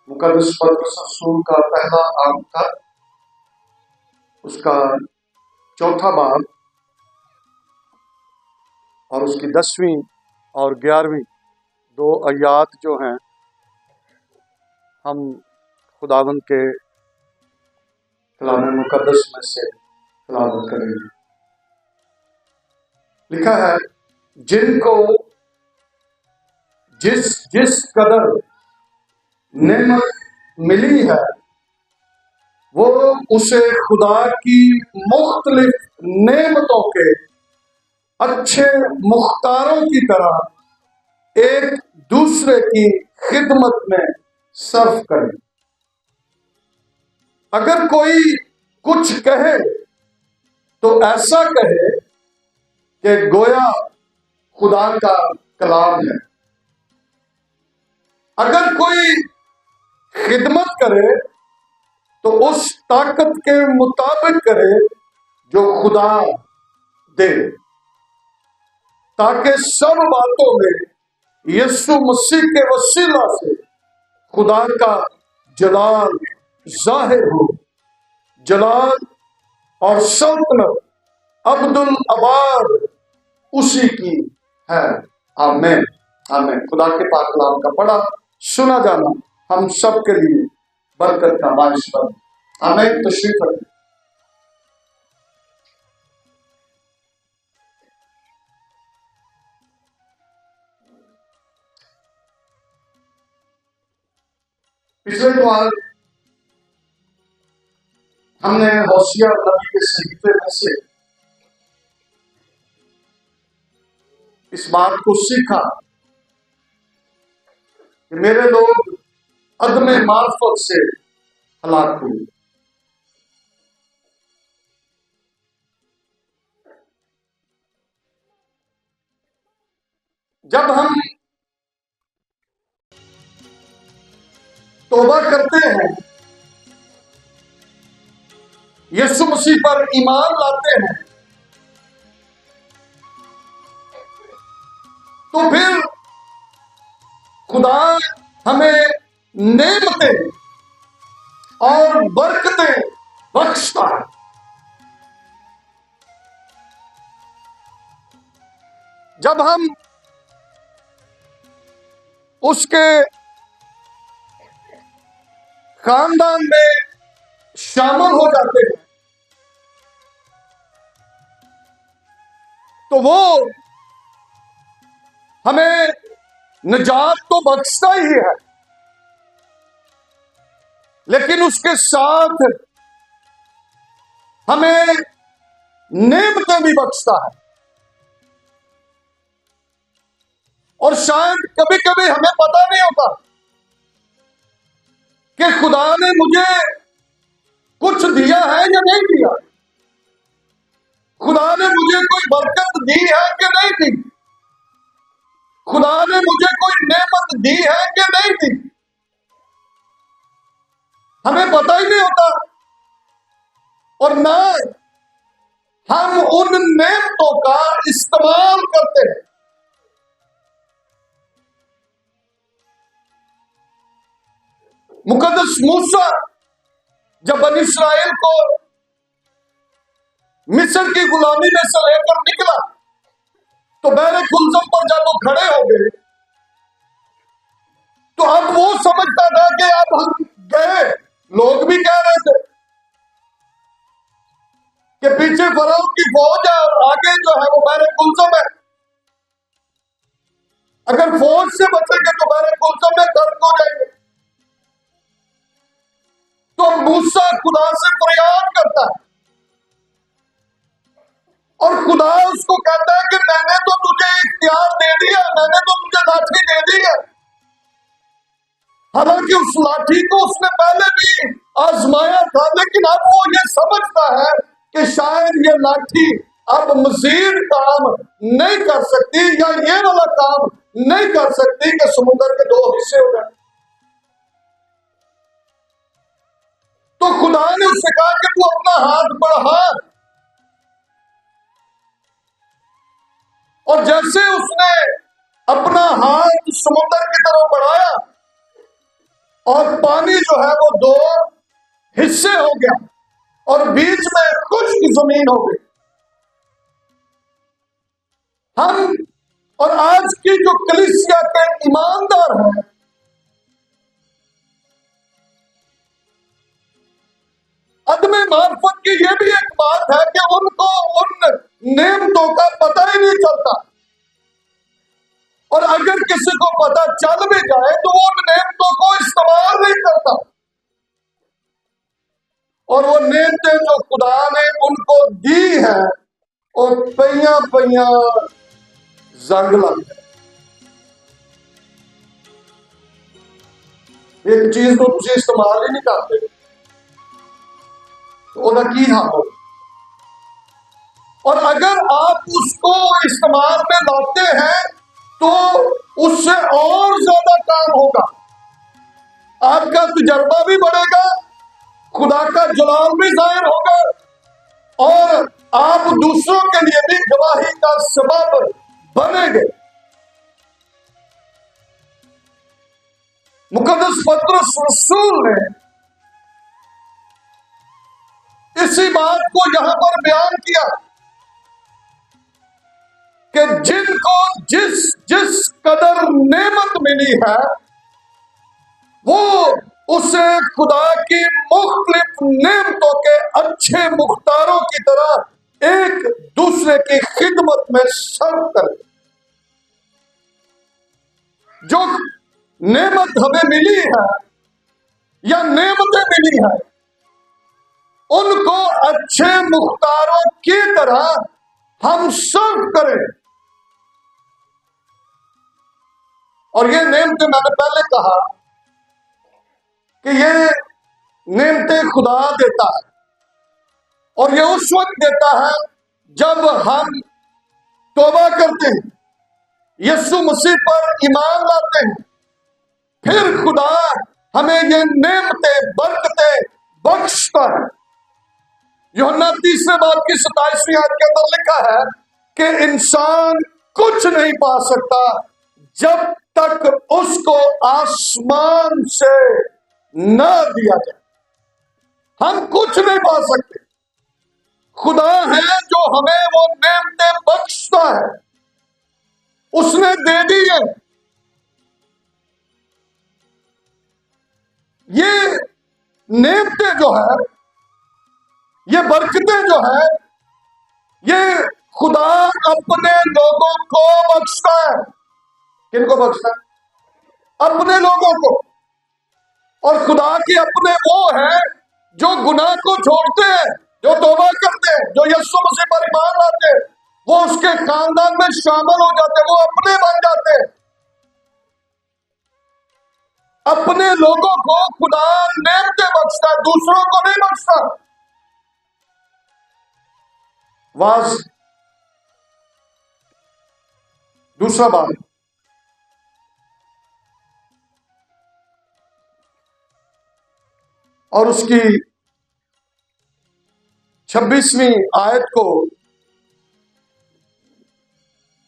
मुकद्दस पतरस रसूल का पहला अंक, उसका चौथा बाब और उसकी 10वीं और 11वीं दो आयात जो हैं, हम खुदावंद के कलाम मुकद्दस में से तिलावत करेंगे। लिखा है, जिनको जिस जिस कदर नेमत मिली है वो उसे खुदा की मुख्तलिफ नेमतों के अच्छे मुख्तारों की तरह एक दूसरे की खिदमत में सर्व करें। अगर कोई कुछ कहे तो ऐसा कहे कि गोया खुदा का कलाम है। अगर कोई खिदमत करे तो उस ताकत के मुताबिक करे जो खुदा दे, ताकि सब बातों में यीशु मसीह के वसीला से खुदा का जलाल जाहिर हो। जलाल और सल्तनत अब्दुल अबाद उसी की है। आमीन आमीन। खुदा के पाक कलाम का पढ़ा सुना जाना हम सब के लिए बरकत का बारिश बन। आमीन। तशरीफ रखें। पिछले बार हमने होशिया नबी के सहीफे में से इस बात को सीखा कि मेरे लोग अदमे मार्फत से हलाक हुए। जब हम तौबा करते हैं, यीशु मसीह पर ईमान लाते हैं, तो फिर खुदा हमें नेमतें और बरकतें बख्शता है। जब हम उसके खानदान में शामिल हो जाते हैं तो वो हमें निजात तो बख्शता ही है, लेकिन उसके साथ हमें नेमतें भी बख्शता है। और शायद कभी कभी हमें पता नहीं होता कि खुदा ने मुझे कुछ दिया है या नहीं दिया, खुदा ने मुझे कोई बरकत दी है कि नहीं दी, खुदा ने मुझे कोई नेमत दी है कि नहीं दी। हमें पता ही नहीं होता और ना हम उन नेमतों का इस्तेमाल करते हैं। मुकद्दस मूसा जब बनी इस्राएल को मिस्र की गुलामी में से लेकर निकला तो बहरे कुलजम पर जब वो खड़े हो गए तो अब वो समझता था कि अब हम गए। लोग भी कह रहे थे कि पीछे फराउन की फौज है और आगे जो है वो बहरे कुलजम है। अगर फौज से बचेंगे तो बहरे कुलजम में गर्क हो जाएंगे। तो मूसा खुदा से फरियाद करता है और खुदा उसको कहता है कि मैंने तो तुझे इख्तियार दे दिया, मैंने तो तुझे लाठी दे दी है। हालांकि उस लाठी को उसने पहले भी आजमाया था, लेकिन अब वो ये समझता है कि शायद ये लाठी अब मजीद काम नहीं कर सकती या ये वाला काम नहीं कर सकती कि समुद्र के 2 हिस्से हो गए। तो खुदा ने उससे कहा कि तू अपना हाथ बढ़ा, और जैसे उसने अपना हाथ समुद्र की तरफ बढ़ाया और पानी जो है वो दो हिस्से हो गया और बीच में खुश्क जमीन हो गई। हम और आज की जो कलीसिया के ईमानदार हैं, अदम मार्फत की ये भी एक बात है कि उनको उन नेमतों का पता ही नहीं चलता, और अगर किसी को पता चल भी जाए तो वो उन नेमतों को इस्तेमाल नहीं करता। और वो नेमतें जो खुदा ने उनको दी है और पइया पइया जंग लग गए। एक चीज को तुझे इस्तेमाल ही नहीं करते तो ओदा की हाल हो। और अगर आप उसको इस्तेमाल में लाते हैं तो उससे और ज्यादा काम होगा, आपका तजर्बा भी बढ़ेगा, खुदा का जलाल भी जाहिर होगा, और आप दूसरों के लिए भी गवाही का सबब बनेंगे। मुकद्दस पतरस रसूल ने इसी बात को यहां पर बयान किया कि जिनको जिस जिस कदर नेमत मिली है वो उसे खुदा की मुख्तलिफ नेमतों के अच्छे मुख्तारों की तरह एक दूसरे की खिदमत में सर्व करे। जो नेमत हमें मिली है या नेमतें मिली है उनको अच्छे मुख्तारों की तरह हम सर्व करें। और ये नेमतें मैंने पहले कहा कि ये नेमतें खुदा देता है, और ये उस वक्त देता है जब हम तौबा करते हैं, यीशु मसीह पर ईमान लाते हैं, फिर खुदा हमें ये नेमतें बरकतें बख्शता है। यूहन्ना 3 बाब की 27वीं आयत के अंदर लिखा है कि इंसान कुछ नहीं पा सकता जब तक उसको आसमान से न दिया जाए। हम कुछ नहीं पा सकते, खुदा है जो हमें वो नेमतें बख्शता है, उसने दे दी है। ये नेमतें जो है, ये बरकतें जो है, ये खुदा अपने लोगों को बख्शता है। किनको बख्शता है? अपने लोगों को। और खुदा के अपने वो हैं जो गुनाह को छोड़ते हैं, जो तौबा करते हैं, जो यीशु मसीह पर ईमान लाते हैं, वो उसके खानदान में शामिल हो जाते हैं, वो अपने बन जाते हैं। अपने लोगों को खुदा नेमतें बख्शता है, दूसरों को नहीं बख्शता। वाज दूसरा बात, और उसकी 26वीं आयत को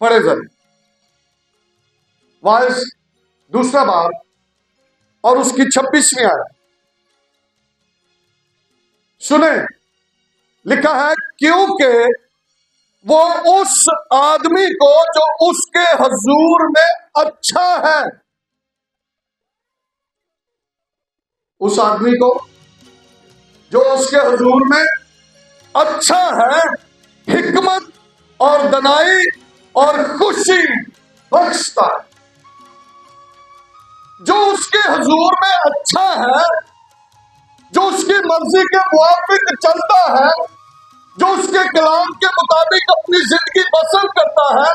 पढ़े जरा। वाइस दूसरा बात और उसकी 26वीं आयत सुने। लिखा है क्योंकि वो उस आदमी को जो उसके हजूर में अच्छा है, उस आदमी को जो उसके हुजूर में अच्छा है, हिकमत और दनाई और खुशी बख्शता है। जो उसके हुजूर में अच्छा है, जो उसकी मर्जी के मुताबिक चलता है, जो उसके कलाम के मुताबिक अपनी जिंदगी बसर करता है,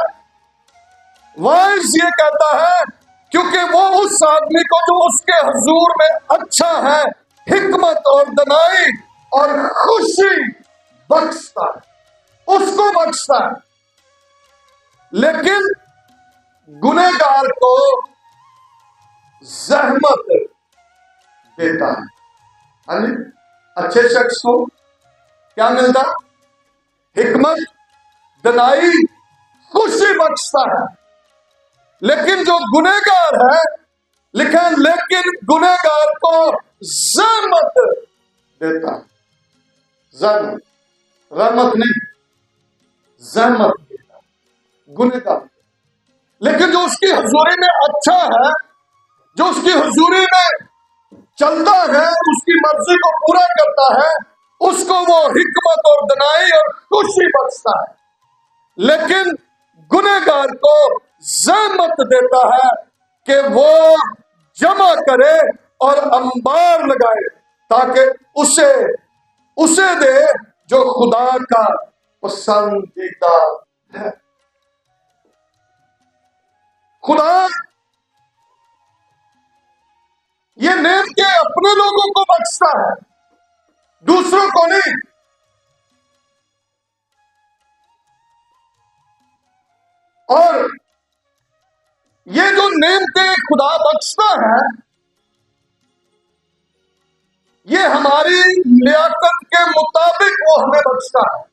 वाइस ये कहता है क्योंकि वो उस आदमी को जो उसके हुजूर में अच्छा है, हिकमत और दनाई और खुशी बख्शता है, उसको बख्शता है। लेकिन गुनहगार को जहमत देता है। अच्छे शख्स को क्या मिलता? हिकमत, दनाई, खुशी बख्शता है। लेकिन जो गुनहगार है लिखा है, लेकिन गुनहगार को ज़हमत देता है। ज़हमत, रहमत नहीं, ज़हमत देता है गुनहगार। लेकिन जो उसकी हजूरी में अच्छा है, जो उसकी हजूरी में चलता है, उसकी मर्जी को पूरा करता है, उसको वो हिकमत और दनाई और खुशी बख्शता है। लेकिन गुनहगार को ज़हमत देता है कि वो जमा करे और अंबार लगाए, ताकि उसे उसे दे जो खुदा का पसंदीदा है। खुदा ये नेम के अपने लोगों को बख्शता है, दूसरों को नहीं। और ये जो नेम के खुदा बख्शता है, ये हमारी लियाकत के मुताबिक वो हमें बख्शता है।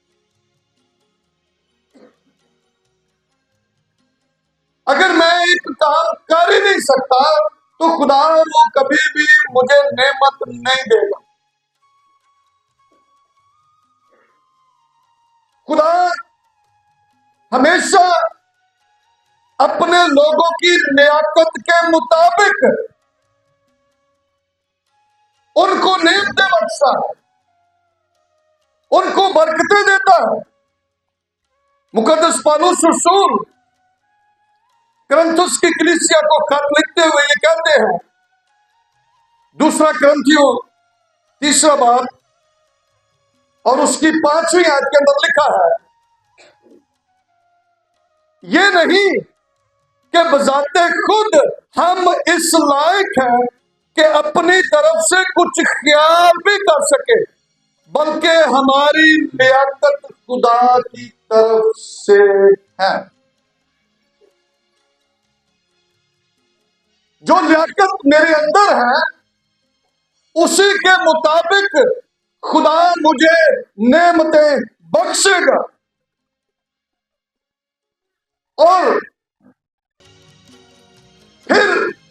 अगर मैं एक काम कर ही नहीं सकता तो खुदा वो कभी भी मुझे नेमत नहीं देगा। खुदा हमेशा अपने लोगों की लियाकत के मुताबिक उनको नेमतें बख्शता है, उनको बरकतें देता है। मुकद्दस पौलुस रसूल करंथुस की कलीसिया को खत लिखते हुए ये कहते हैं, दूसरा करंथियों 3 बाब और उसकी 5वीं आयत के अंदर लिखा है, ये नहीं कि बजाते खुद हम इस लायक हैं कि अपनी तरफ से कुछ ख्याल भी कर सके, बल्कि हमारी लियाकत खुदा की तरफ से है। जो लियाकत मेरे अंदर है, उसी के मुताबिक खुदा मुझे नेमतें बख्शेगा। और फिर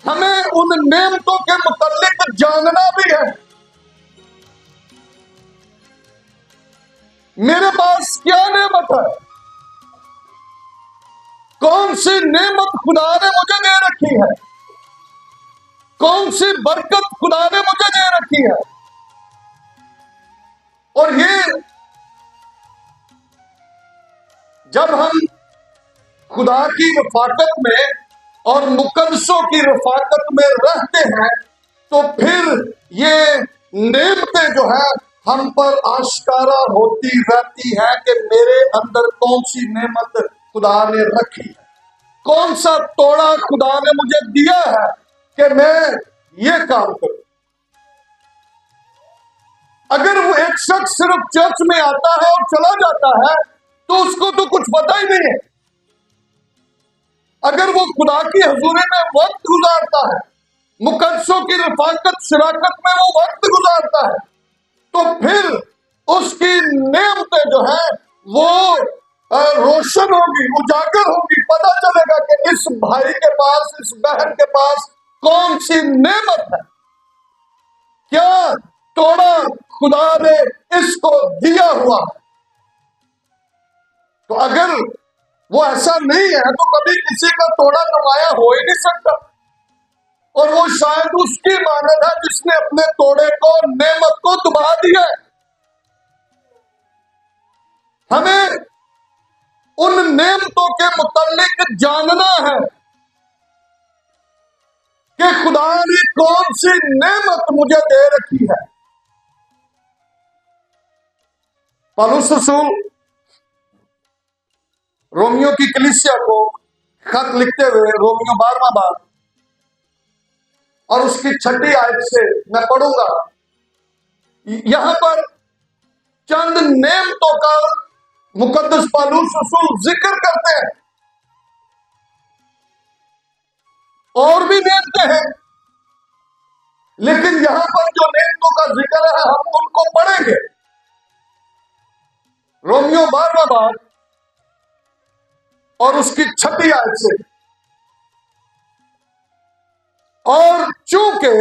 हमें उन नेमतों के मुताबिक जानना भी है, मेरे पास क्या नेमत है, कौन सी नेमत खुदा ने मुझे दे रखी है, कौन सी बरकत खुदा ने मुझे दे रखी है। और ये जब हम खुदा की रफाकत में और मुकद्दसों की रफाकत में रहते हैं, तो फिर ये नेमतें जो है हम पर आश्कारा होती रहती है कि मेरे अंदर कौन सी नेमत खुदा ने रखी है, कौन सा तोड़ा खुदा ने मुझे दिया है कि मैं ये काम करूं। अगर वो एक शख्स सिर्फ चर्च में आता है और चला जाता है तो उसको तो कुछ पता ही नहीं है। अगर वो खुदा की हजूरी में वक्त गुजारता है, मुकद्दसों की रफाकत शराकत में वो वक्त गुजारता है, तो फिर उसकी नेमतें जो है वो रोशन होगी, उजागर होगी। पता चलेगा कि इस भाई के पास, इस बहन के पास कौन सी नेमत है, क्या तोड़ा खुदा ने इसको दिया हुआ है। तो अगर वो ऐसा नहीं है तो कभी किसी का तोड़ा नुमाया हो ही नहीं सकता। और वो शायद उसकी मानद है जिसने अपने तोड़े को, नेमत को दबा दिया है। हमें उन नेमतों के मुतालिक जानना है कि खुदा ने कौन सी नेमत मुझे दे रखी है। पौलुस रसूल रोमियो की कलीसिया को खत लिखते हुए, रोमियो 12वां बाब और उसकी 6ठी आयत से मैं पढ़ूंगा। यहां पर चंद नेमतों का मुकद्दस पौलुस रसूल जिक्र करते हैं। और भी नेमतें हैं, लेकिन यहां पर जो नेमतों का जिक्र है हम उनको पढ़ेंगे। रोमियो 12वां बाब और उसकी 6ठी आयत से। और के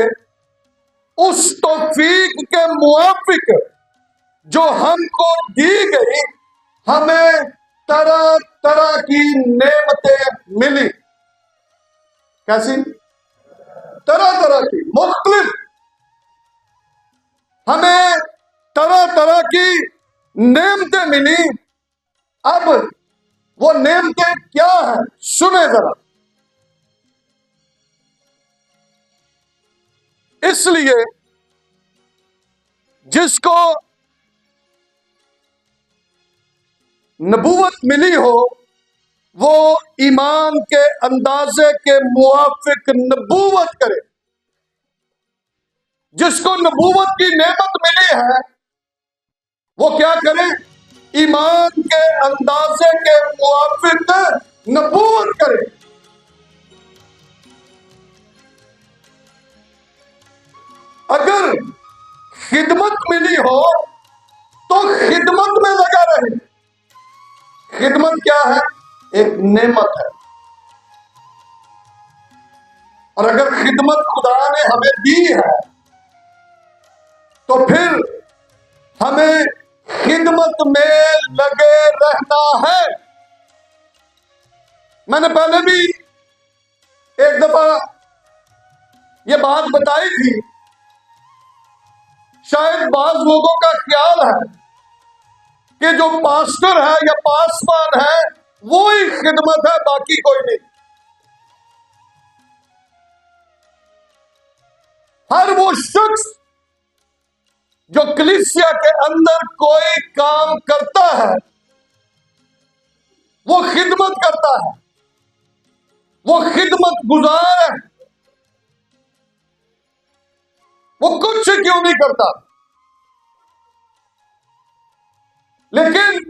उस तौफीक के मुआफिक जो हमको दी गई, हमें तरह तरह की नेमतें मिली। कैसी? तरह तरह की, मुख्तलिफ, हमें तरह तरह की नेमतें मिली। अब वो नेमतें क्या है, सुने जरा। इसलिए जिसको नबूवत मिली हो वो ईमान के अंदाजे के मुआफिक नबूवत करे। जिसको नबूवत की नेमत मिली है वो क्या करे? ईमान के अंदाजे के मुआफिक नबूवत करे। अगर खिदमत मिली हो तो खिदमत में लगा रहे। खिदमत क्या है? एक नेमत है। और अगर खिदमत खुदा ने हमें दी है तो फिर हमें खिदमत में लगे रहना है। मैंने पहले भी एक दफा ये बात बताई थी। शायद बाज लोगों का ख्याल है कि जो पास्टर है या पासवान है वो ही खिदमत है, बाकी कोई नहीं। हर वो शख्स जो कलीसिया के अंदर कोई काम करता है वो खिदमत करता है, वो खिदमत गुजार है। वो कुछ क्यों नहीं करता, लेकिन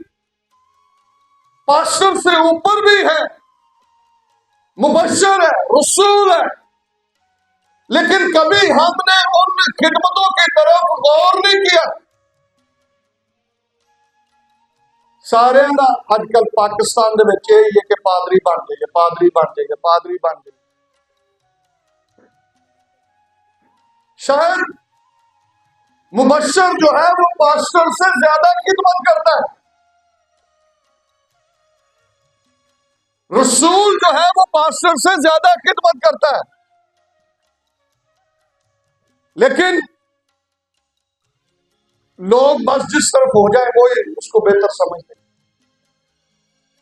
पास्टर से ऊपर भी है, मुबश्शिर है, रसूल है। लेकिन कभी हमने उन खिदमतों की तरफ गौर नहीं किया। सारे का अजकल पाकिस्तान दे विच यही है कि पादरी बन जाइए, पादरी बन जाइए, पादरी बन जाइए। शायद मुबश्शिर जो है वो पास्टर से ज्यादा खिदमत करता है। रसूल जो है वो पास्टर से ज्यादा खिदमत करता है। लेकिन लोग बस जिस तरफ हो जाए वो ही उसको बेहतर समझते हैं।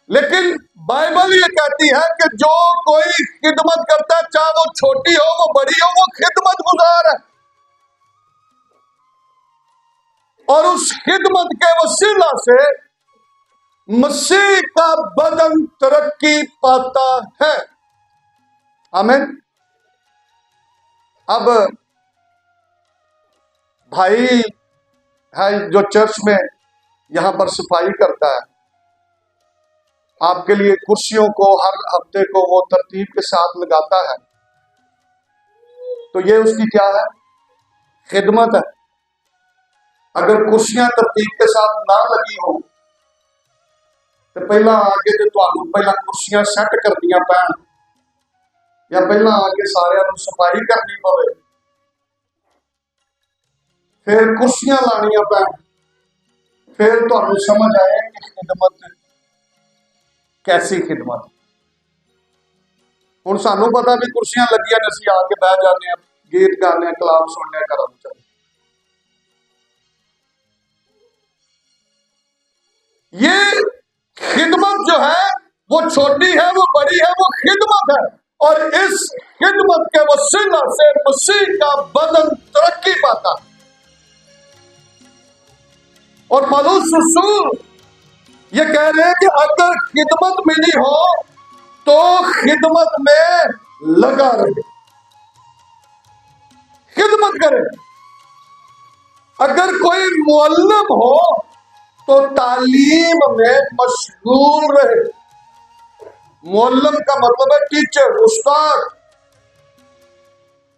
लेकिन बाइबल ये कहती है कि जो कोई खिदमत करता है, चाहे वो छोटी हो वो बड़ी हो, वो खिदमत गुजार है। और उस खिदमत के वसीला से मसीह का बदन तरक्की पाता है। आमीन। अब भाई है जो चर्च में यहां पर सफाई करता है, आपके लिए कुर्सियों को हर हफ्ते को वो तरतीब के साथ लगाता है, तो ये उसकी क्या है? खिदमत है। अगर कुर्सियां तरतीब के साथ ना लगी हो तो पहला आके तो तुहानू पहला कुर्सियां सैट करनियां पैण या पहला आके सारियां नू सफाई करनी पवे, फिर कुर्सियां लानियां पैण, फिर तुहानू समझ आए कि खिदमत कैसी खिदमत। हुण सानू पता भी कुर्सियां लगियां ने, असीं आके बह जाने हैं, गीत गाने, कलाम सुनने, घर चले। ये खिदमत जो है वो छोटी है, वो बड़ी है, वो खिदमत है। और इस खिदमत के वसीला से मसीह का बदन तरक्की पाता है। और पौलुस रसूल ये कह रहे हैं कि अगर खिदमत मिली हो तो खिदमत में लगा रहे, खिदमत करे। अगर कोई मुअल्लिम हो तो तालीम में मशगूल रहे। मुअल्लिम का मतलब है टीचर, उस्ताद।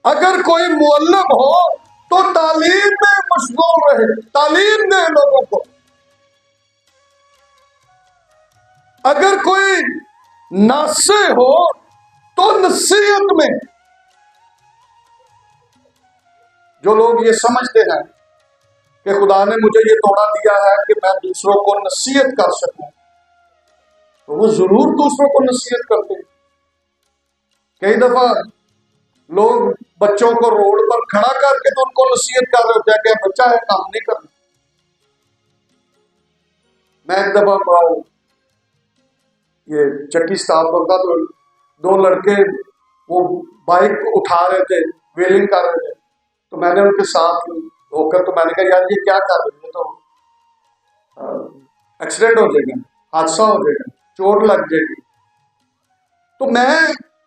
अगर कोई मुअल्लिम हो तो तालीम में मशगूल रहे, तालीम दे लोगों को। अगर कोई नासे हो तो नसीहत में, जो लोग ये समझते हैं कि खुदा ने मुझे ये तोड़ा दिया है कि मैं दूसरों को नसीहत कर सकूं, तो वो जरूर दूसरों को नसीहत करते हैं। कई दफा लोग बच्चों को रोड पर खड़ा करके तो उनको नसीहत कर रहे होते हैं कि बच्चा है काम नहीं करना। मैं एक दफा ये चट्टी स्टाफ पर था, तो दो लड़के वो बाइक उठा रहे थे, व्हीलिंग कर रहे थे, तो मैंने उनके साथ होकर तो मैंने कहा यार ये क्या कर रहे हैं, तो एक्सीडेंट हो जाएगा, हादसा हो जाएगा, चोट लग जाएगी। तो मैं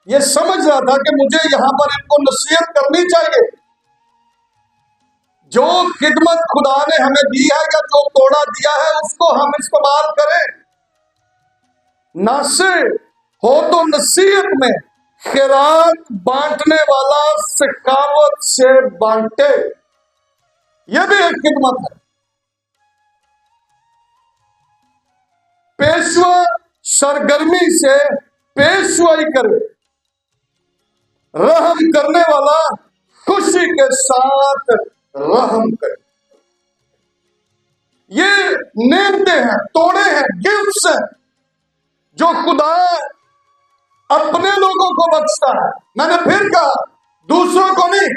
ये समझ रहा था कि मुझे यहां पर इनको नसीहत करनी चाहिए। जो खिदमत खुदा ने हमें दी है या जो तोड़ा दिया है उसको हम इस्तेमाल करें, ना से हो तो नसीहत में खैरात बांटने वाला सखावत से बांटे, यह भी एक खिदमत है। पेशवा सरगर्मी से पेशवाई करे, रहम करने वाला खुशी के साथ रहम करे। ये नेमते हैं, तोड़े हैं, गिफ्ट्स हैं जो खुदा अपने लोगों को बख्शता है। मैंने फिर कहा, दूसरों को नहीं।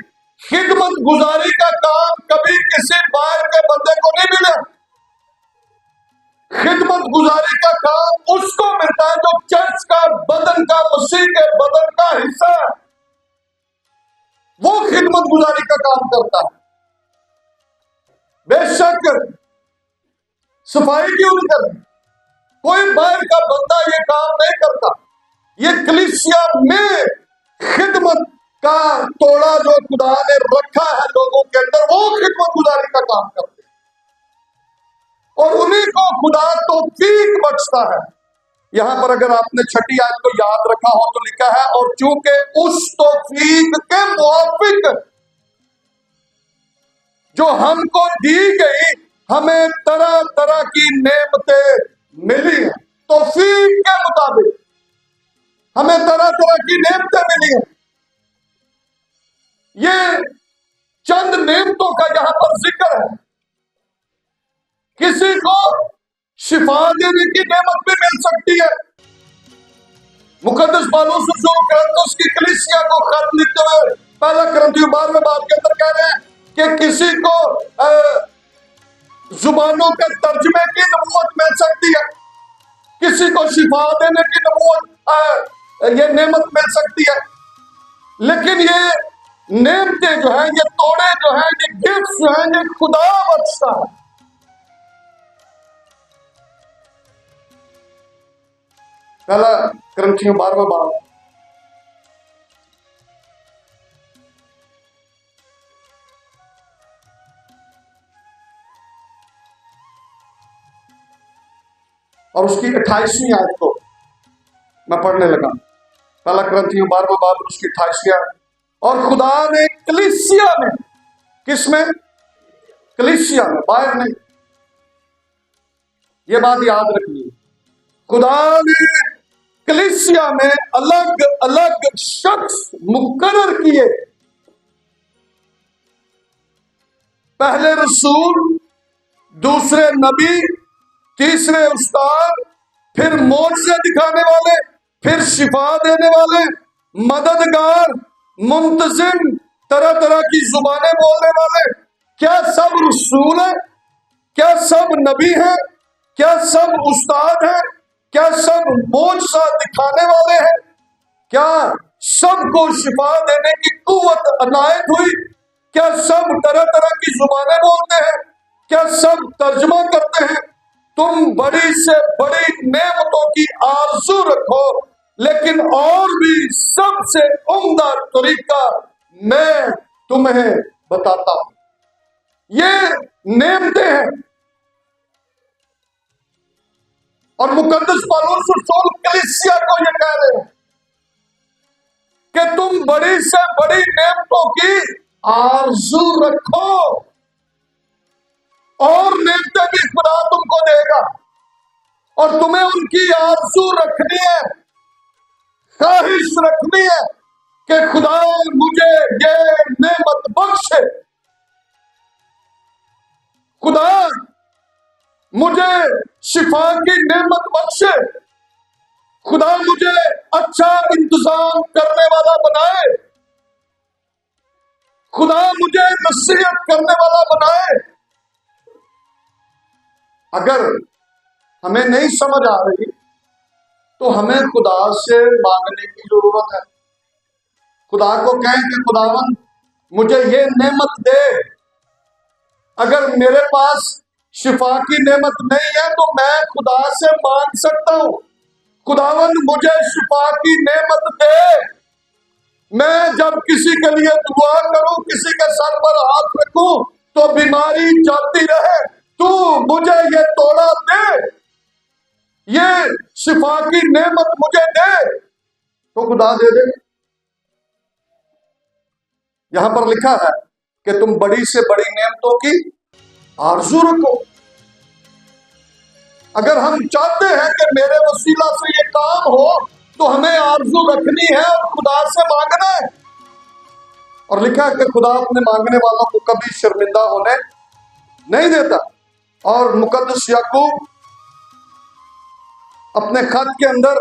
खिदमत गुजारी का काम कभी किसी बाहर के बंदे को नहीं मिला। खिदमत गुजारी का काम उसको मिलता है जो चर्च का बदन का, मसीह के बदन का हिस्सा है। वो खिदमत गुजारी का काम करता है। बेशक सफाई क्यों नहीं करती, कोई बाहर का बंदा ये काम नहीं करता। ये कलीसिया में खिदमत का तोड़ा जो खुदा ने रखा है लोगों के अंदर, वो खिदमत गुजारी का काम करते हैं और उन्हीं को खुदा तौफीक बख्शता है। यहां पर अगर आपने छठी आयत को याद रखा हो तो लिखा है, और चूंकि उस तौफीक के मुआफिक जो हमको दी गई, हमें तरह तरह की नेमतें मिली हैं। तौफीक के मुताबिक हमें तरह तरह की नेमतें मिली हैं। ये चंद नेमतों का यहां पर जिक्र है। किसी को शिफा देने की नेमत भी मिल सकती है। मुकद्दस पौलुस कुरिन्थियों की कलीसिया को खत लिखते हुए पहला कुरिन्थियों 12वें बाब के अंदर कह रहे हैं कि किसी को जुबानों के तर्जमे की नबूवत मिल सकती है, किसी को शिफा देने की नबूवत ये नेमत मिल सकती है। लेकिन ये नेमतें जो है, ये तोड़े जो है, ये गिफ्ट्स जो है, ये खुदा बख्शता है। पहला कुरिन्थियों 12वां बाब और उसकी 28वीं आयत को मैं पढ़ने लगा। पहला कुरिन्थियों 12वां बाब उसकी 28वीं आयत। और खुदा ने कलीसिया में, किसमें? कलीसिया में, बाहर नहीं। ये बात याद रखिए, खुदा ने कलीसिया में अलग अलग शख्स मुकर्रर किए। पहले रसूल, दूसरे नबी, तीसरे उस्ताद, फिर मोज़े दिखाने वाले, फिर शिफा देने वाले, मददगार, मुंतजिम, तरह तरह की जुबानें बोलने वाले। क्या सब रसूल हैं? क्या सब नबी हैं? क्या सब उस्ताद हैं? क्या सब मोज़ा दिखाने वाले हैं? क्या सबको शिफा देने की कुव्वत अनायत हुई? क्या सब तरह तरह की जुबानें बोलते हैं? क्या सब तर्जमा करते हैं? तुम बड़ी से बड़ी नेमतों की आरज़ू रखो, लेकिन और भी सबसे उम्दा तरीका मैं तुम्हें बताता हूं। ये नेमतें हैं। और मुकद्दस पौलुस रसूल कलीसिया को ये कह रहे हैं कि तुम बड़ी से बड़ी नेमतों की आरज़ू रखो, और नेमतें भी खुदा तुमको देगा। और तुम्हें उनकी आरज़ू रखनी है, ख्वाहिश रखनी है कि खुदा मुझे ये नेमत बख्शे, मुझे शिफा की नेमत बख्शे, खुदा मुझे अच्छा इंतजाम करने वाला बनाए, खुदा मुझे नसीहत करने वाला बनाए। अगर हमें नहीं समझ आ रही तो हमें खुदा से मांगने की जरूरत है। खुदा को कहें कि खुदावन मुझे ये नेमत दे। अगर मेरे पास शिफा की नेमत नहीं है तो मैं खुदा से मांग सकता हूं, खुदावन मुझे शिफा की नेमत दे। मैं जब किसी के लिए दुआ करूं, किसी के सर पर हाथ रखूं तो बीमारी जाती रहे, तू मुझे ये तोड़ा दे, ये शिफा की नेमत मुझे दे, तो खुदा दे दे। यहां पर लिखा है कि तुम बड़ी से बड़ी नेमतों की आरजू रखो। अगर हम चाहते हैं कि मेरे वसीला से ये काम हो तो हमें आरजू रखनी है और खुदा से मांगना है। और लिखा है कि खुदा अपने मांगने वालों को कभी शर्मिंदा होने नहीं देता। और मुकद्दस याकूब अपने खत के अंदर,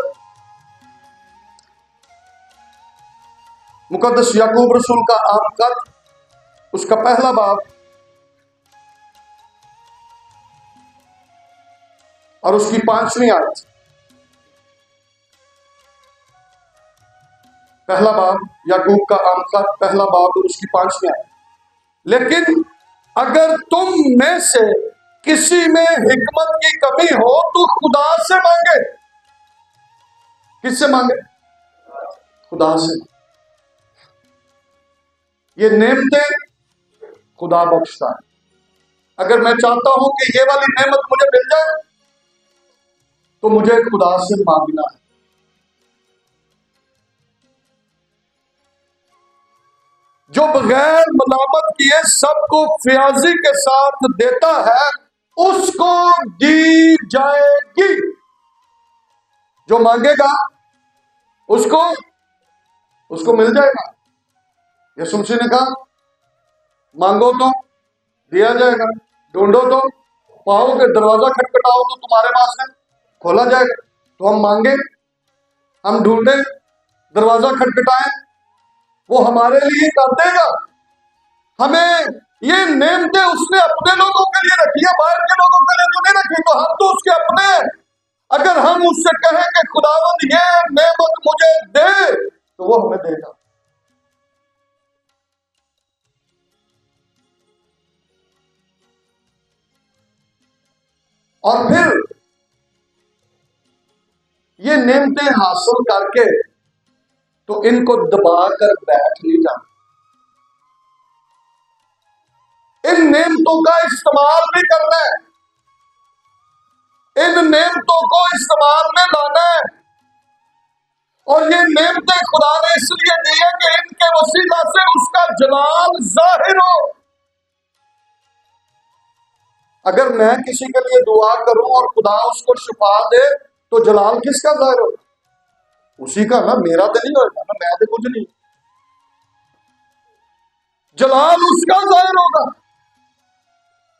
मुकद्दस याकूब रसूल का आम खत, उसका पहला बाब और उसकी 5वीं आयत, पहला बाब याकूब का आम खत पहला बाब और उसकी 5वीं आयत। लेकिन अगर तुम में से किसी में हिकमत की कमी हो तो खुदा से मांगे। किससे मांगे? खुदा से। ये नेमतें खुदा बख्शता है। अगर मैं चाहता हूं कि ये वाली नेमत मुझे मिल जाए तो मुझे खुदा से मांगना है। जो बगैर मलामत किए सबको फ्याजी के साथ देता है उसको दी जाएगी। जो मांगेगा उसको मिल जाएगा। यीशु मसीह ने कहा मांगो तो दिया जाएगा, ढूंढो तो पाओगे, दरवाजा खटखटाओ तो तुम्हारे पास है खोला जाएगा। तो हम मांगे, हम ढूंढे, दरवाजा खटखटाएं, वो हमारे लिए कर देगा। हमें ये नेमतें उसने अपने लोगों के लिए रखी है, बाहर के लोगों के लिए तो नहीं रखी। तो हम तो उसके अपने हैं। अगर हम उससे कहें कि खुदावंद ये नेमत मुझे दे तो वो हमें देगा। और फिर ये नेमतें हासिल करके तो इनको दबाकर बैठ नहीं जाना। इन नेमतों का इस्तेमाल भी करना है, इन नेमतों को इस्तेमाल में लाना है। और ये नेमतें खुदा ने इसलिए दी है कि इनके वसीला से उसका जलाल जाहिर हो। अगर मैं किसी के लिए दुआ करूं और खुदा उसको शिफा दे तो जलाल किसका जाहिर होगा? उसी का ना, मेरा तो नहीं होगा ना, मैं तो कुछ नहीं, जलाल उसका जाहिर होगा।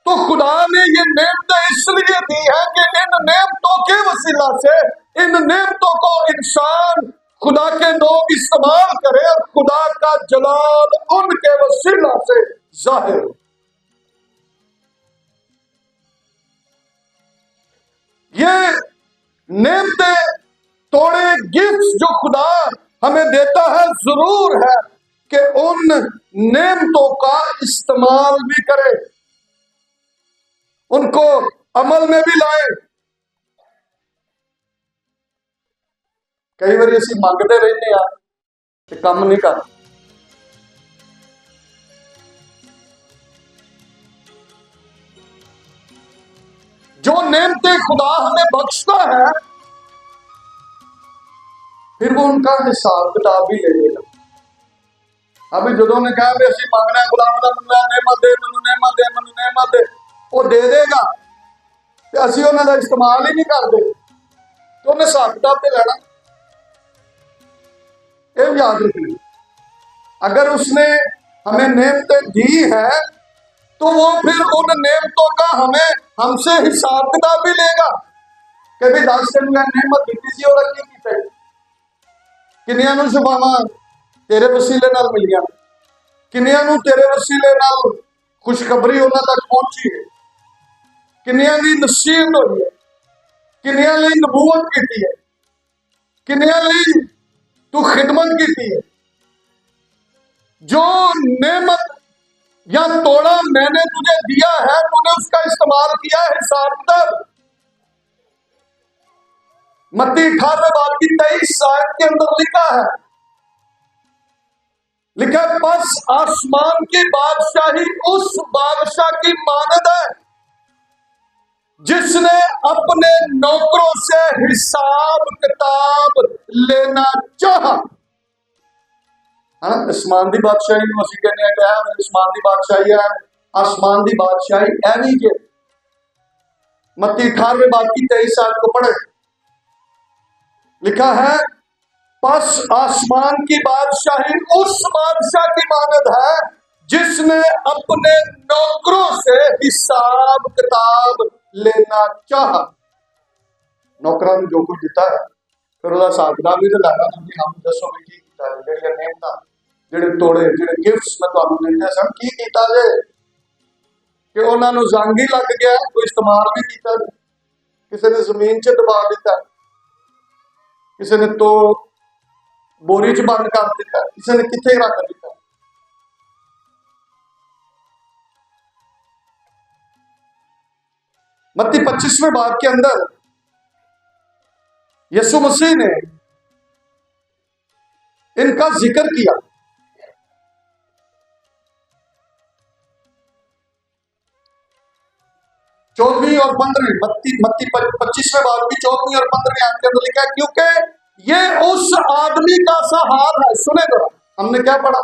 तो खुदा ने ये नेमतें इसलिए दी है कि इन नेमतों के वसीला से, इन नेमतों को इंसान, खुदा के लोग इस्तेमाल करें और खुदा का जलाल उनके वसीला से जाहिर हो। ये नेमतें तोड़े गिफ्ट जो खुदा हमें देता है, जरूर है कि उन नेमतों का इस्तेमाल भी करें, उनको अमल में भी लाए। कई बार ऐसी मांगते रहते यार कि काम नहीं कर। जो नेमतें खुदा हमें बख्शता है फिर वो उनका हिसाब किताब भी ले लेगा। अभी जो ने कहा भी असं मांगना है गुलाम का नेमत दे, मैनू नेमत दे, मैनू नेमत दे, वो दे देगा ते असीं उन्हां दा इस्तेमाल ही नहीं करते तो उन्हें हिसाब किताब ते लेना। ये याद रखना, अगर उसने हमें नेमतें दी है तो वो फिर उन नेमतों का हमें हमसे हिसाब किताब भी लेगा कि भी 10 दिन में नेमत दी सी और की कीता किन्नियां नूं शफावां तेरे वसीले नाल मिलियां, किन्नियां नूं तेरे वसीले नाल खुशखबरी उन्हां तक पहुंची है, किन्नियां दी नसीहत होई है, किन्नियां लई नबूवत कीती है, किन्नियां लई तू खिदमत कीती है। जो नेमत या तोड़ा मैंने तुझे दिया है, तूने उसका इस्तेमाल किया है हिसाब किताब। मत्ती 18 बाब की 23 आयत के अंदर लिखा है बस आसमान की बादशाही उस बादशाह की मानद है जिसने अपने नौकरों से हिसाब किताब लेना चाहा। आसमान की बादशाही असीं कहने क्या आसमान की बादशाही है, आसमान की बादशाही है नहीं जे। मत्ती 18 बाब की 23 आयत को पढ़े, लिखा है बस आसमान की बादशाही उस बादशाह की मानद है जिसने अपने नौकरों से हिसाब किताब लेना चाहा। नौकरां नूं जो कुछ दिता है फिर उसका हिसाब किताब भी तो लैना, हम दसो भी की कीता, जिहड़ियां नेमतां जिहड़े तोड़े जिहड़े गिफ्ट्स मैं तुहानूं दिते सन की कीता जे कि उन्हां नूं जंग ही लग गया, कोई इस्तेमाल भी कीता, किसी ने जमीन च दबा दिता, किसी ने तो बोरी च बंद कर दिता, किसी ने किथे रख दिता। मत्ती 25वें बाब के अंदर यीशु मसीह ने इनका जिक्र किया। चौदहवीं और 15वीं मत्ती 25वें बाब की 14वीं और 15वीं आयत के अंदर लिखा है क्योंकि ये उस आदमी का सा हाल है। सुने जरा, हमने क्या पढ़ा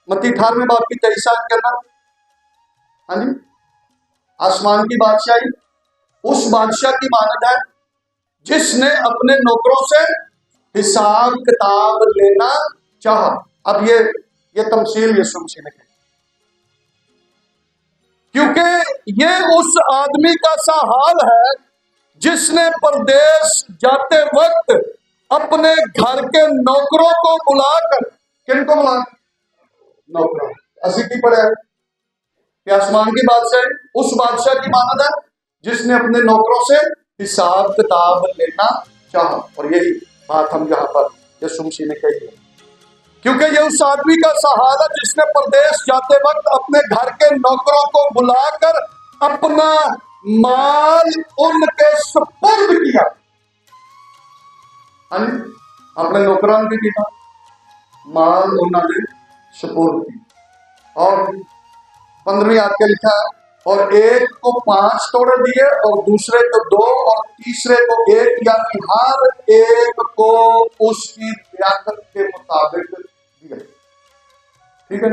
मत्ती 18वें बाब की 23 आयत के अंदर? हाँ जी, आसमान की बादशाही उस बादशाह की मानद है जिसने अपने नौकरों से हिसाब किताब लेना चाहा। अब ये तमसील यीशु मसीह ने की, क्योंकि ये उस आदमी का सा हाल है जिसने परदेश जाते वक्त अपने घर के नौकरों को बुलाकर, किनको बुलाकर? नौकरों। असी की पढ़े कि आसमान की बादशाह उस बादशाह की मानद है जिसने अपने नौकरों से हिसाब किताब लेना चाहा। और यही बात हम यहाँ पर यीशु मसीह ने कही है, क्योंकि ये उस आदमी का सहारा जिसने प्रदेश जाते वक्त अपने घर के नौकरों को बुलाकर अपना माल उनके सुपुर्द किया। अपने नौकरां भी किया, माल उन्होंने सुपुर्द किया। और 15वीं आयत के लिखा है और एक को 5 तोड़े दिए और दूसरे को 2 और तीसरे को 1, यानी हर एक को उसकी लियाकत के मुताबिक दिया। ठीक है,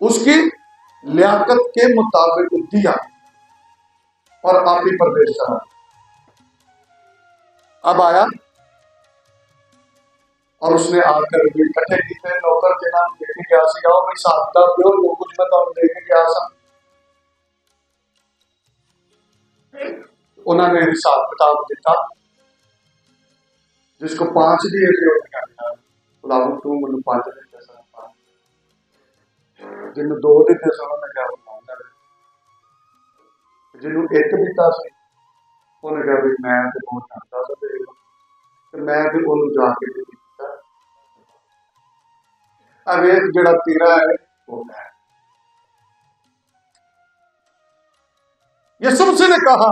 उसकी लियाकत के मुताबिक दिया और आप ही प्रदेश चला। अब आया और उसने आकर इकट्ठे किए नौकर जिन्हें देखे गया सी, आओ भाई साथ दो जो कुछ मैं तुम देखे गया सा। उन्होंने हिसाब किताब दिता, जिसको 5 दिए थे बुलाओ तू मैं 5 दिते सन, जिन्होंने 2 दिते सन उन्हें क्या बुलाऊंगा, जिन्होंने 1 दिता सी उन्हें कहा भी मैं तो बहुत जानता सा तो मैं भी उन्होंने जाके दिता। अवेद जड़ा तेरा है वो है। यीशु मसीह ने कहा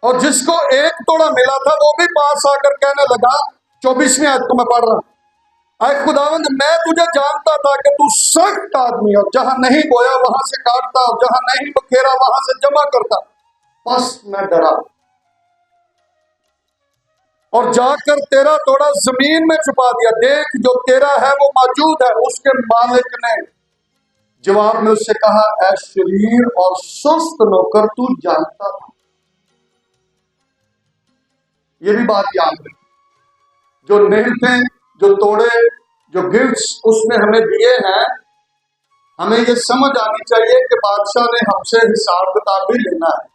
और जिसको 1 तोड़ा मिला था वो भी पास आकर कहने लगा, 24वीं आयत को मैं पढ़ रहा हूं, आए खुदावंद मैं तुझे जानता था कि तू सख्त आदमी और जहां नहीं बोया वहां से काटता और जहां नहीं बखेरा वहां से जमा करता, बस मैं डरा और जाकर तेरा तोड़ा जमीन में छुपा दिया। देख जो तेरा है वो मौजूद है। उसके मालिक ने जवाब में उससे कहा, ऐ शरीर और सुस्त नौकर, तू जानता था। ये भी बात याद रखी, जो नेमतें, जो तोड़े, जो गिफ्ट्स उसने हमें दिए हैं, हमें ये समझ आनी चाहिए कि बादशाह ने हमसे हिसाब किताब भी लेना है,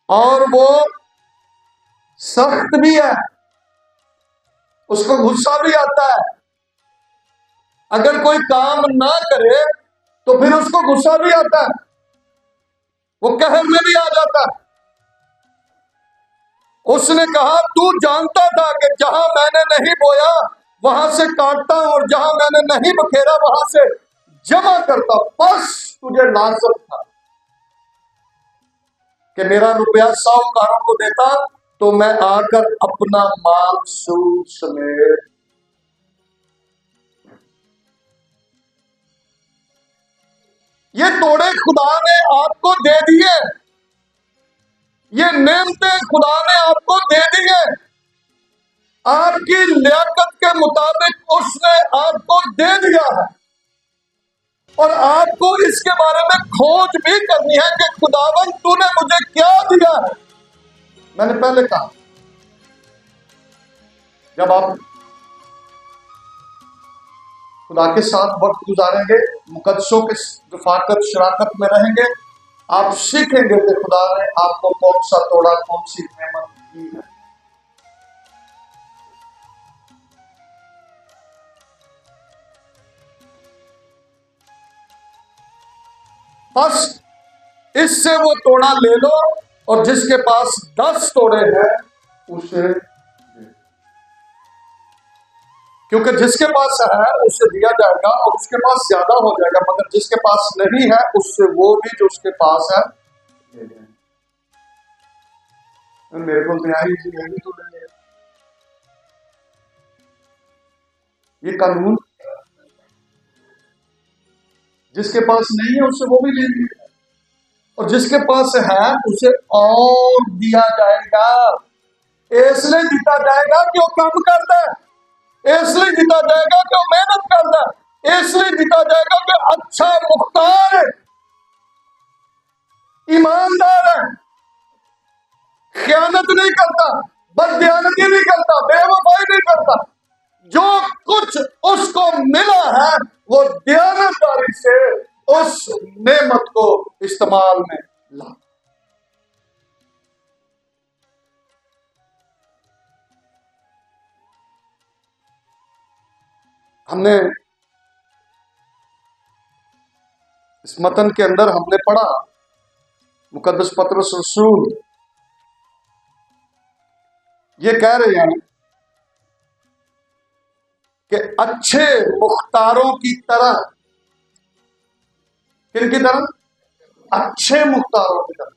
और वो सख्त भी है, उसको गुस्सा भी आता है। अगर कोई काम ना करे तो फिर उसको गुस्सा भी आता है, वो कहर में भी आ जाता है। उसने कहा, तू जानता था कि जहां मैंने नहीं बोया वहां से काटता हूं, और जहां मैंने नहीं बखेरा वहां से जमा करता हूं। बस तुझे लाजम था कि मेरा रुपया साहूकारों को देता, तो मैं आकर अपना माल सूद समेत। ये तोड़े खुदा ने आपको दे दिए, ये नेमतें खुदा ने आपको दे दी है, आपकी लियाकत के मुताबिक उसने आपको दे दिया है, और आपको इसके बारे में खोज भी करनी है कि खुदावन तूने मुझे क्या दिया है। मैंने पहले कहा, जब आप खुदा के साथ वक्त गुजारेंगे, मुकद्दसों के रफाकत शराकत में रहेंगे, आप सीखेंगे कि खुदा ने आपको कौन सा तोड़ा, कौन सी नेमत दी है। बस इससे वो तोड़ा ले लो, और जिसके पास 10 तोड़े हैं उसे, क्योंकि जिसके पास है उसे दिया जाएगा और उसके पास ज्यादा हो जाएगा, मगर जिसके पास नहीं है उससे वो भी जो उसके पास है दे दें। मेरे को तो आई भी तो ले, ये कानून, जिसके पास नहीं है उससे वो भी ले लेगा, और जिसके पास है उसे और दिया जाएगा। इसलिए जीता जाएगा कि वो काम करता है, इसलिए जीता जाएगा कि वो मेहनत करता है, इसलिए जीता जाएगा कि अच्छा मुख्तार है, ईमानदार है, खयानत नहीं करता, बददयानती नहीं करता, बेवफाई नहीं करता। जो कुछ उसको मिला है वो दयानतदारी से उस नेमत को इस्तेमाल में ला। हमने इस मतन के अंदर हमने पढ़ा, मुकद्दस पतरस रसूल ये कह रहे हैं कि अच्छे मुख्तारों की तरह, किन की तरह? अच्छे मुख्तारों की तरह।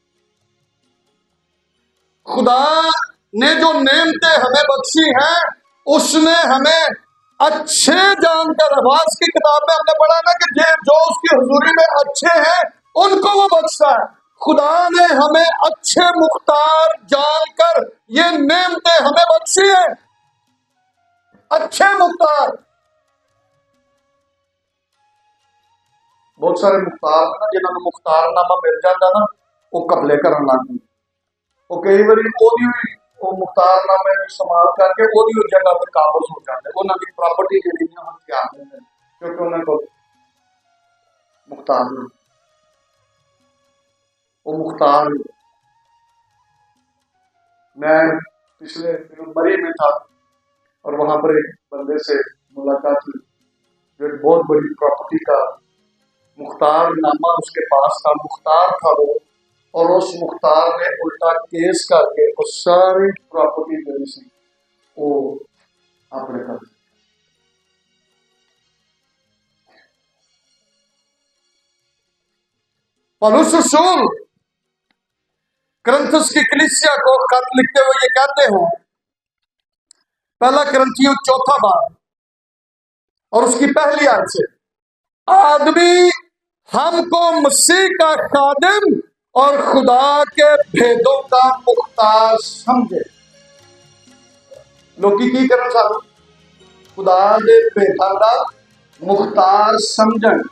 खुदा ने जो नेमतें हमें बख्शी हैं उसने हमें अच्छे जानकर, आवाज की किताब में हमने पढ़ा ना कि जो उसकी हुजूरी में अच्छे हैं उनको वो बख्शता है। खुदा ने हमें अच्छे मुख्तार जानकर ये नेमतें हमें बख्शी हैं, अच्छे मुख्तार। बहुत सारे मुख्तार ना जिन्होंने मुख्तारनामा मिल जाता ना वो कबले करन लग गए, वो कई बार वो मुख्तारनामे इस्तेमाल करके ओदी जगह पर काबज हो जाते, उन्होंने प्रॉपर्टी जी हथियार देते क्योंकि उन्होंने को मुख्तार वो मुख्तार। मैं पिछले मरी में था और वहां पर एक बंदे से मुलाकात हुई जो एक बहुत बड़ी प्रॉपर्टी का मुख्तार नामा उसके पास था, मुख्तार था वो, और उस मुख्तार ने उल्टा केस करके वो सारी प्रॉपर्टी जो सी वो अपने कर। पौलुस रसूल करंथुस की कलीसिया को खत लिखते हुए ये कहते हैं, पहला करंथियों 4 बाब और उसकी पहली आयत से, आदमी हमको मसीह का खादिम और खुदा के भेदों का मुख्तार समझे। लोग की करन सानू खुदा के भेदों का मुख्तार समझन।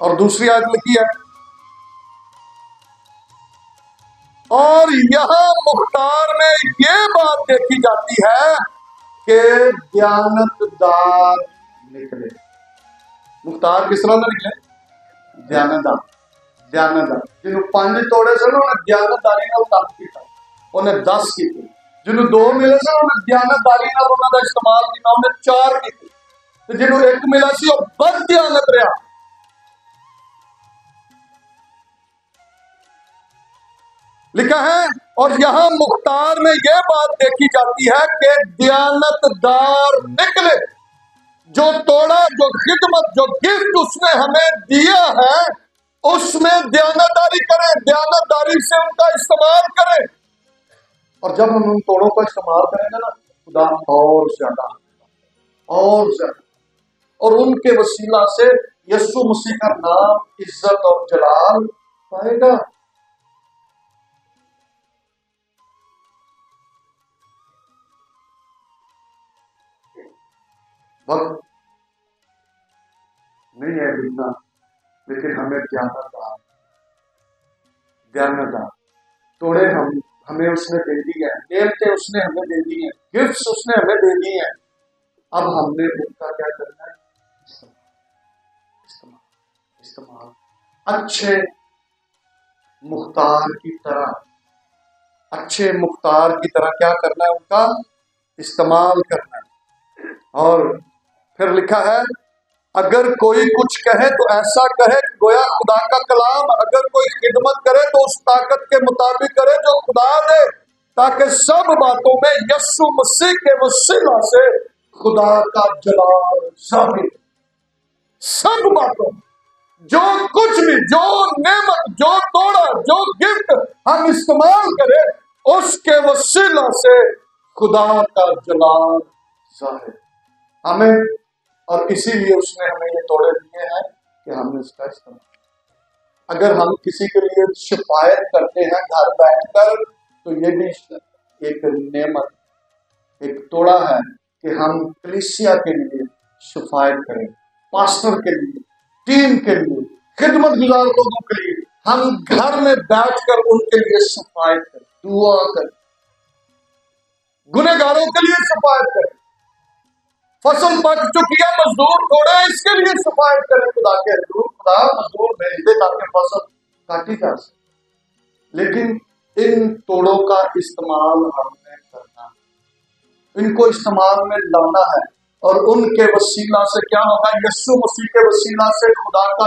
और दूसरी आयत लिखी है, और यहां मुख्तार में ये बात देखी जाती है के दयानतदार निकले। मुख्तार किस तरह का निकले? दयानतदार। दयानतदार जिन्हों 5 तोड़े सन उन्हें दयानतदारी नाल काम किया, उन्हें 10 कीते। जिन्हों 2 मिले सन उन्हें दयानतदारी नाल उन्हां दा इस्तेमाल किया, उन्हें 4 कीते। ते जिन्हों 1 मिला सी वो बद दयानत रहा। लिखा है और यहां मुख्तार में यह बात देखी जाती है कि दयानतदार निकले। जो तोड़ा, जो खिदमत, जो गिफ्ट उसने हमें दिया है उसमें दयानतदारी करें, दयानतदारी से उनका इस्तेमाल करें। और जब हम उन तोड़ों का इस्तेमाल करेंगे ना, खुदा और ज्यादा और उनके वसीला से यीशु मसीह का नाम, इज्जत और जलाल पाएगा। वक्त नहीं है बिकना, लेकिन हमें दयानतदार तोड़े हमें उसने दे दी है, नेमतें उसने हमें दे दी है, गिफ्ट्स उसने हमें दे दी है। अब हमने उनका क्या करना है? इस्तेमाल। अच्छे मुख्तार की तरह क्या करना है? उनका इस्तेमाल करना है। और फिर लिखा है अगर कोई कुछ कहे तो ऐसा कहे गोया खुदा का कलाम, अगर कोई खिदमत करे तो उस ताकत के मुताबिक करे जो खुदा दे, ताकि सब बातों में यीशु मसीह के वसीला से खुदा का जलाल ज़ाहिर। सब बातों में जो कुछ भी, जो नेमत, जो तोड़ा, जो गिफ्ट हम इस्तेमाल करें उसके वसीला से खुदा का जलाल ज़ाहिर। हमें और इसीलिए उसने हमें ये तोड़े दिए हैं कि हमने इसका इस्तेमाल। अगर हम किसी के लिए शिफायत करते हैं घर बैठकर, तो ये भी एक नेमत, एक तोड़ा है कि हम कलीसिया के लिए शिफायत करें, पास्टर के लिए, टीम के लिए, खिदमत गुजार लोगों के लिए हम घर में बैठकर उनके लिए शिफायत करें, दुआ करें, गुनहगारों के लिए शिफायत करें। फसल पक चुकी है, मजदूर थोड़े, इसके लिए शिफायत करें खुदा के हजूर, खुदा मजदूर भेज दे ताकि फसल काटी जा सके। लेकिन इन तोड़ों का इस्तेमाल हमने करना, इनको इस्तेमाल में लाना है और उनके वसीला से क्या होगा? यीशु मसीह के वसीला से खुदा का